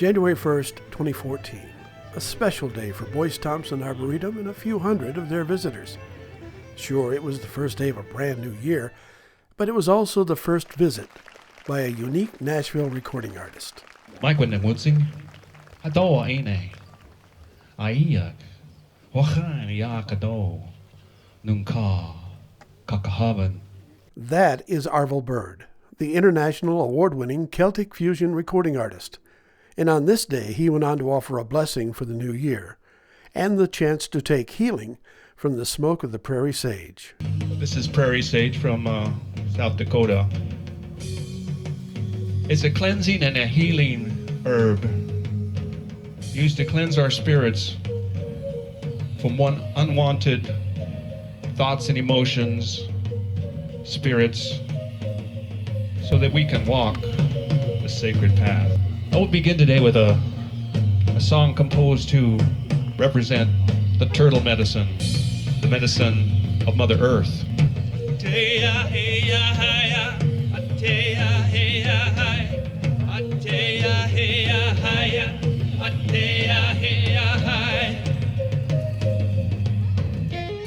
January 1st, 2014. A special day for Boyce, Thompson, Arboretum, and a few hundred of their visitors. Sure, it was the first day of a brand new year, but it was also the first visit by a unique Nashville recording artist. Mike Woodsing, Hado Ine, Aiak, Wahan Yakado, Nunka, Kakahavan. That is Arvel Bird, the international award-winning Celtic fusion recording artist. And on this day, he went on to offer a blessing for the new year and the chance to take healing from the smoke of the prairie sage. This is prairie sage from South Dakota. It's a cleansing and a healing herb used to cleanse our spirits from unwanted thoughts and emotions, spirits, so that we can walk the sacred path. I will begin today with a song composed to represent the turtle medicine, the medicine of Mother Earth.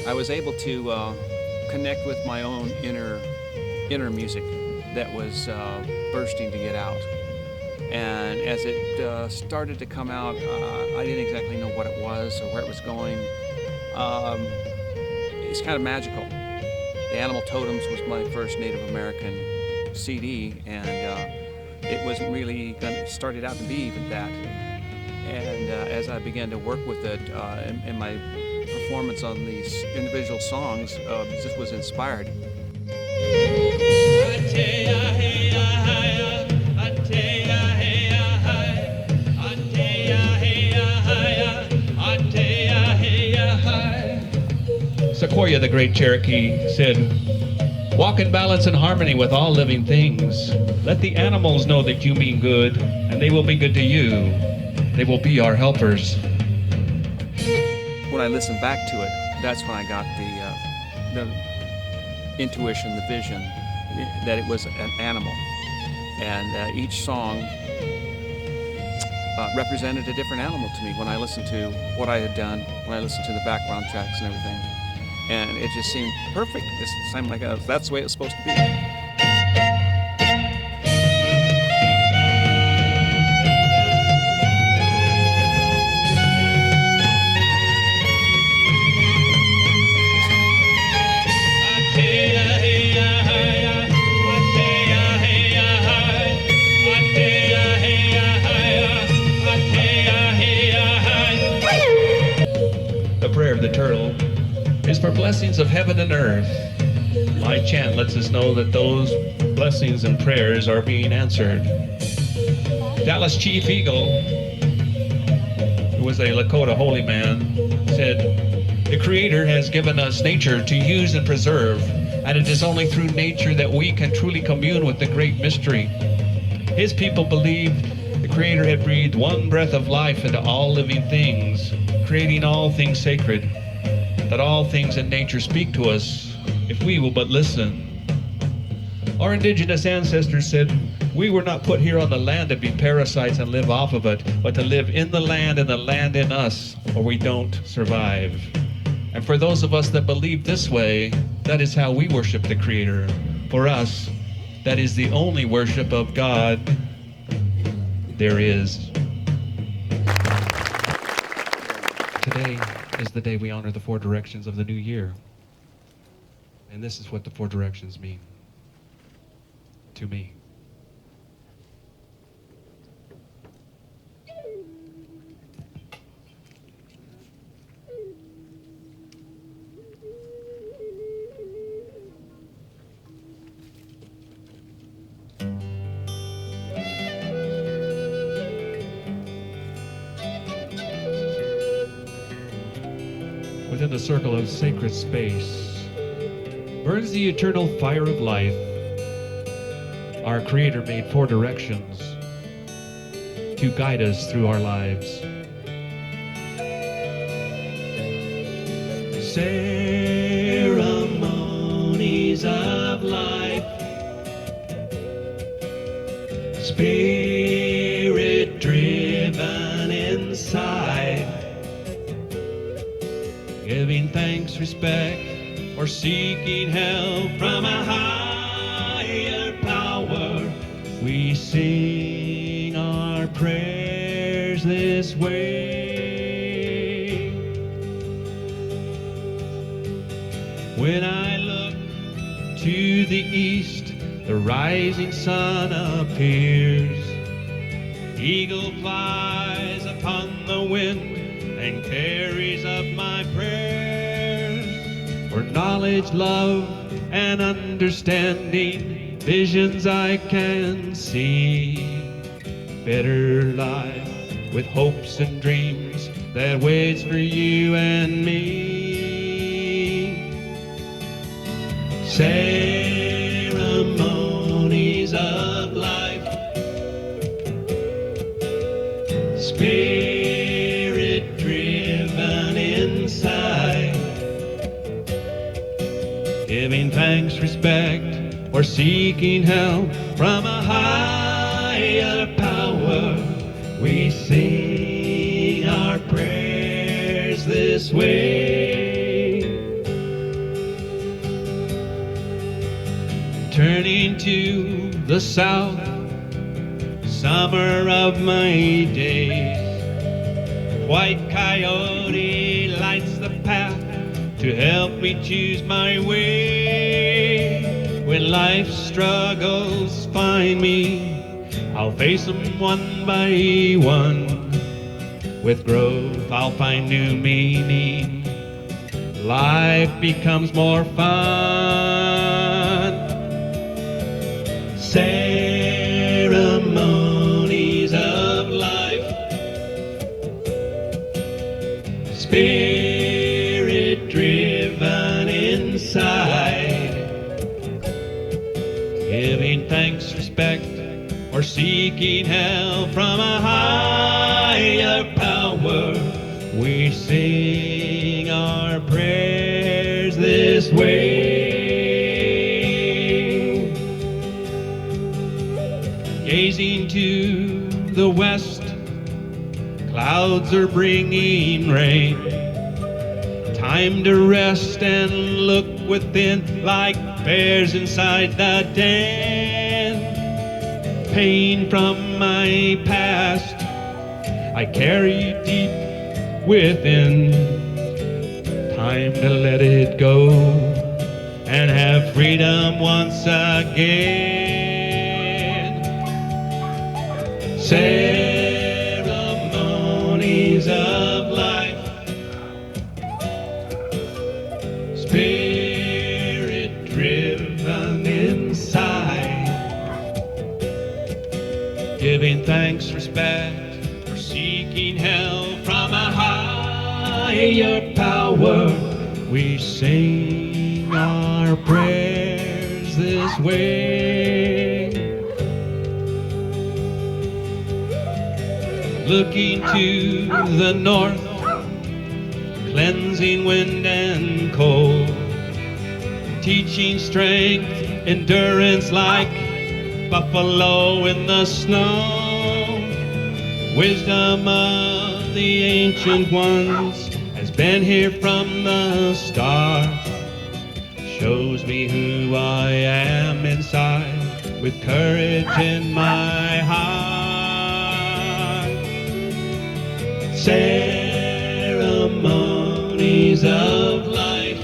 I was able to connect with my own inner music that was bursting to get out. And as it started to come out, I didn't exactly know what it was or where it was going. It's kind of magical. The Animal Totems was my first Native American CD, and it wasn't really started out to be even that. And as I began to work with it, in my performance on these individual songs, this was inspired. Sequoia, the great Cherokee, said, "Walk in balance and harmony with all living things. Let the animals know that you mean good, and they will be good to you. They will be our helpers." When I listened back to it, that's when I got the intuition, the vision, that it was an animal. And each song represented a different animal to me when I listened to what I had done, when I listened to the background tracks and everything. And it just seemed perfect. It seemed like that's the way it was supposed to be. The prayer of the turtle is for blessings of heaven and earth. My chant lets us know that those blessings and prayers are being answered. Dallas Chief Eagle, who was a Lakota holy man, said, "The Creator has given us nature to use and preserve, and it is only through nature that we can truly commune with the great mystery." His people believed the Creator had breathed one breath of life into all living things, creating all things sacred, that all things in nature speak to us if we will but listen. Our indigenous ancestors said, "We were not put here on the land to be parasites and live off of it, but to live in the land and the land in us, or we don't survive." And for those of us that believe this way, that is how we worship the Creator. For us, that is the only worship of God there is. Today is the day we honor the four directions of the new year. And this is what the four directions mean to me. Within the circle of sacred space burns the eternal fire of life. Our Creator made four directions to guide us through our lives. Ceremonies of life, spirit-driven giving thanks, respect, or seeking help from a higher power. We sing our prayers this way. When I look to the east, the rising sun appears. Eagle flies upon the wind and carries up my prayers. For knowledge, love, and understanding, visions I can see. Better life with hopes and dreams that waits for you and me. Ceremonies of life, spirit driven inside, giving thanks, respect, or seeking help from a higher power. We sing our prayers this way. Turning to the south, summer of my days, white coyote lights the path to help me choose my way. When life's struggles find me, I'll face them one by one. With growth I'll find new meaning, life becomes more fun. Ceremonies of life, spirit driven inside, giving thanks, respect, or seeking help from a higher power. We sing our prayers this way. Gazing to the west, clouds are bringing rain. Time to rest and look within like bears inside the den. Pain from my past I carry deep within. Time to let it go and have freedom once again. Ceremonies of life, spirit driven inside, giving thanks, respect, or seeking help from a higher power. We sing our prayers this way. Looking to the north, cleansing wind and cold, teaching strength, endurance like buffalo in the snow. Wisdom of the ancient ones has been here from the start, shows me who I am inside with courage in my heart. Ceremonies of life,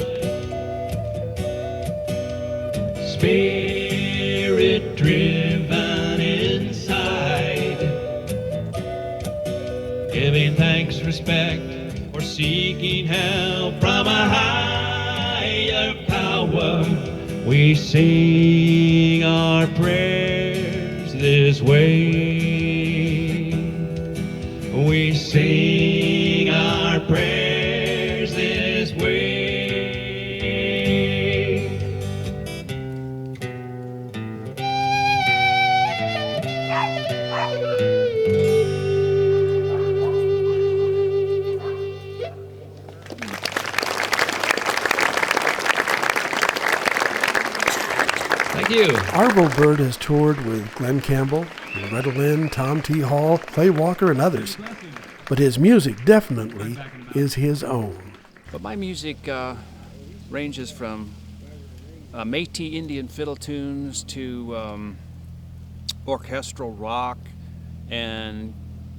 spirit driven inside, giving thanks, respect, or seeking help from a higher power. We sing our prayers this way. We sing our prayers this way. Thank you. Arvel Bird has toured with Glenn Campbell, Loretta Lynn, Tom T. Hall, Clay Walker, and others. But his music definitely is his own. But my music ranges from Métis Indian fiddle tunes to orchestral rock and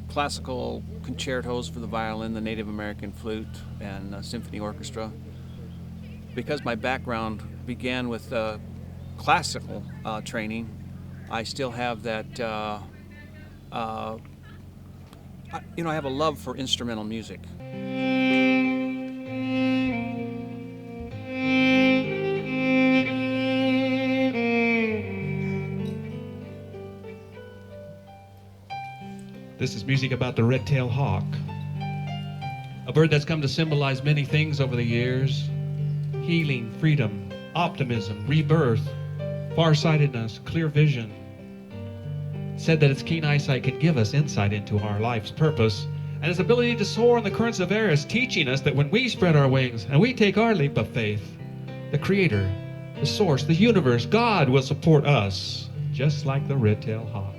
classical concertos for the violin, the Native American flute, and symphony orchestra. Because my background began with classical training, I still have that, I have a love for instrumental music. This is music about the red-tailed hawk, a bird that's come to symbolize many things over the years: healing, freedom, optimism, rebirth, farsightedness, clear vision. Said that its keen eyesight can give us insight into our life's purpose, and its ability to soar on the currents of air is teaching us that when we spread our wings and we take our leap of faith, the Creator, the Source, the universe, God will support us, just like the red-tailed hawk.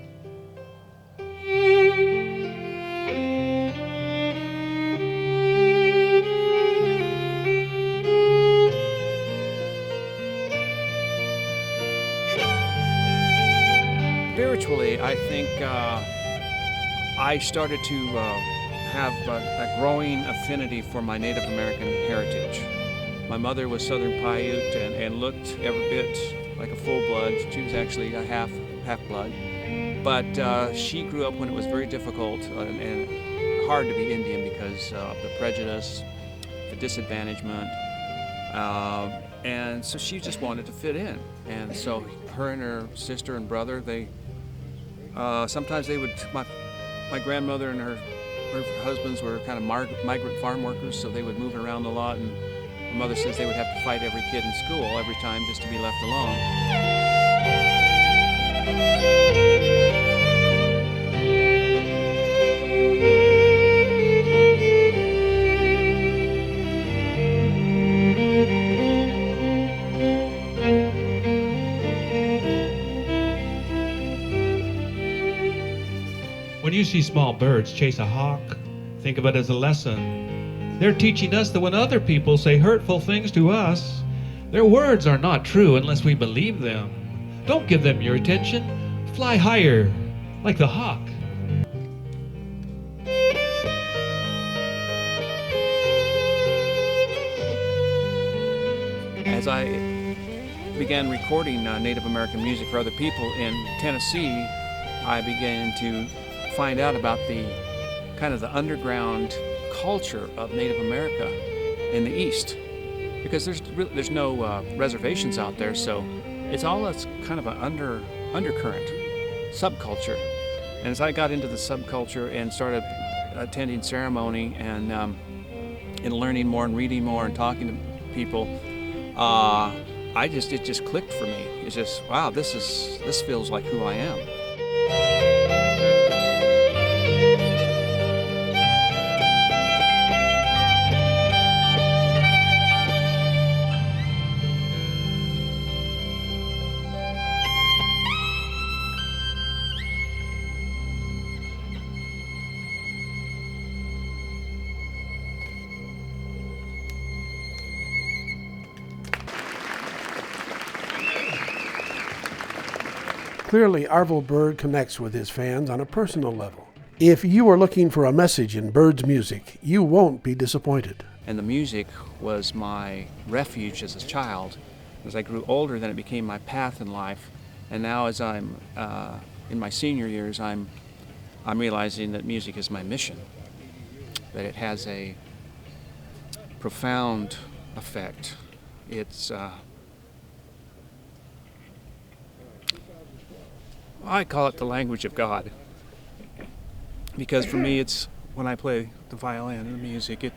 Spiritually, I think I started to have a growing affinity for my Native American heritage. My mother was Southern Paiute and looked every bit like a full-blood. She was actually a half-blood. But she grew up when it was very difficult and hard to be Indian because of the prejudice, the disadvantagement, and so she just wanted to fit in. And so her and her sister and brother, sometimes they would, my grandmother and her husbands were kind of migrant farm workers, so they would move around a lot, and my mother says they would have to fight every kid in school every time just to be left alone. When you see small birds chase a hawk, think of it as a lesson. They're teaching us that when other people say hurtful things to us, their words are not true unless we believe them. Don't give them your attention. Fly higher, like the hawk. As I began recording Native American music for other people in Tennessee, I began to find out about the kind of the underground culture of Native America in the East, because there's no reservations out there, so it's all that's kind of an undercurrent subculture. And as I got into the subculture and started attending ceremony and learning more and reading more and talking to people, it just clicked for me. It's just, wow, this feels like who I am. Clearly, Arvel Bird connects with his fans on a personal level. If you are looking for a message in Bird's music, you won't be disappointed. And the music was my refuge as a child. As I grew older, then it became my path in life. And now as I'm in my senior years, I'm realizing that music is my mission, that it has a profound effect. It's I call it the language of God, because for me it's, when I play the violin and the music, it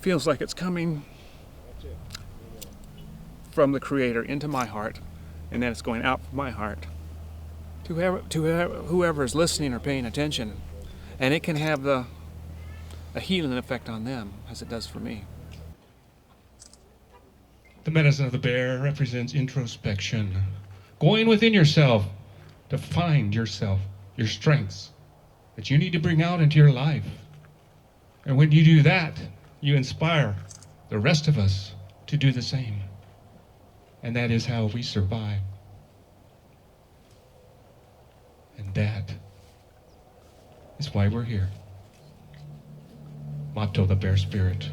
feels like it's coming from the Creator into my heart, and then it's going out from my heart to whoever is listening or paying attention, and it can have a healing effect on them as it does for me. The medicine of the bear represents introspection, going within yourself to find yourself, your strengths that you need to bring out into your life. And when you do that, you inspire the rest of us to do the same. And that is how we survive. And that is why we're here. Motto the Bear Spirit.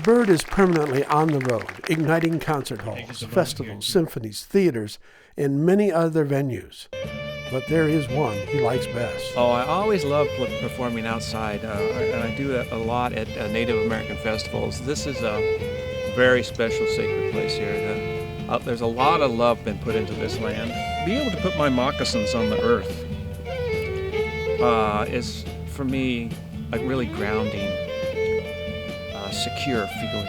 Bird is permanently on the road, igniting concert halls, festivals, symphonies, theaters, and many other venues. But there is one he likes best. Oh, I always love performing outside, and I do that a lot at Native American festivals. This is a very special sacred place here. There's a lot of love been put into this land. Being able to put my moccasins on the earth is, for me, a really grounding, secure feeling.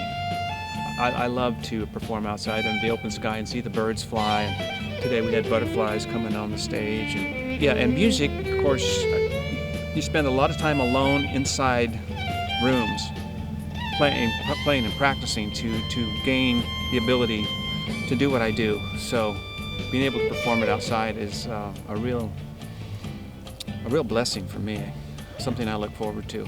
I love to perform outside in the open sky and see the birds fly. And today we had butterflies coming on the stage. And yeah, and music, of course, you spend a lot of time alone inside rooms, playing and practicing to gain the ability to do what I do. So being able to perform it outside is a real blessing for me, something I look forward to.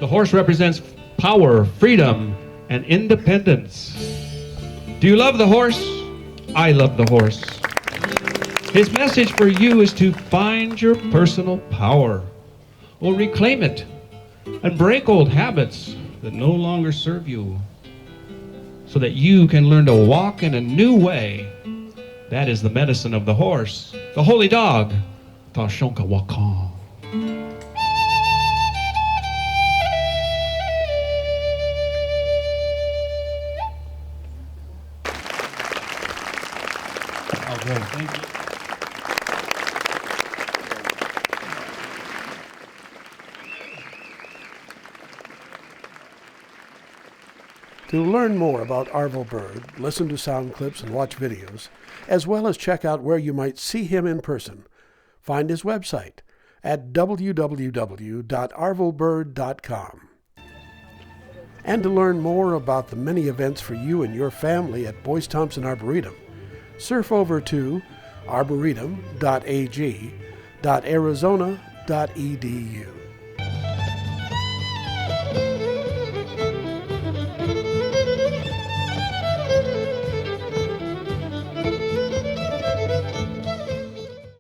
The horse represents power, freedom, and independence. Do you love the horse? I love the horse. His message for you is to find your personal power, or reclaim it, and break old habits that no longer serve you, so that you can learn to walk in a new way. That is the medicine of the horse, the holy dog, Ta Shonka Wakan. Arvel, thank you. To learn more about Arvel Bird, listen to sound clips and watch videos, as well as check out where you might see him in person, find his website at www.arvelbird.com. And to learn more about the many events for you and your family at Boyce Thompson Arboretum, surf over to arboretum.ag.arizona.edu.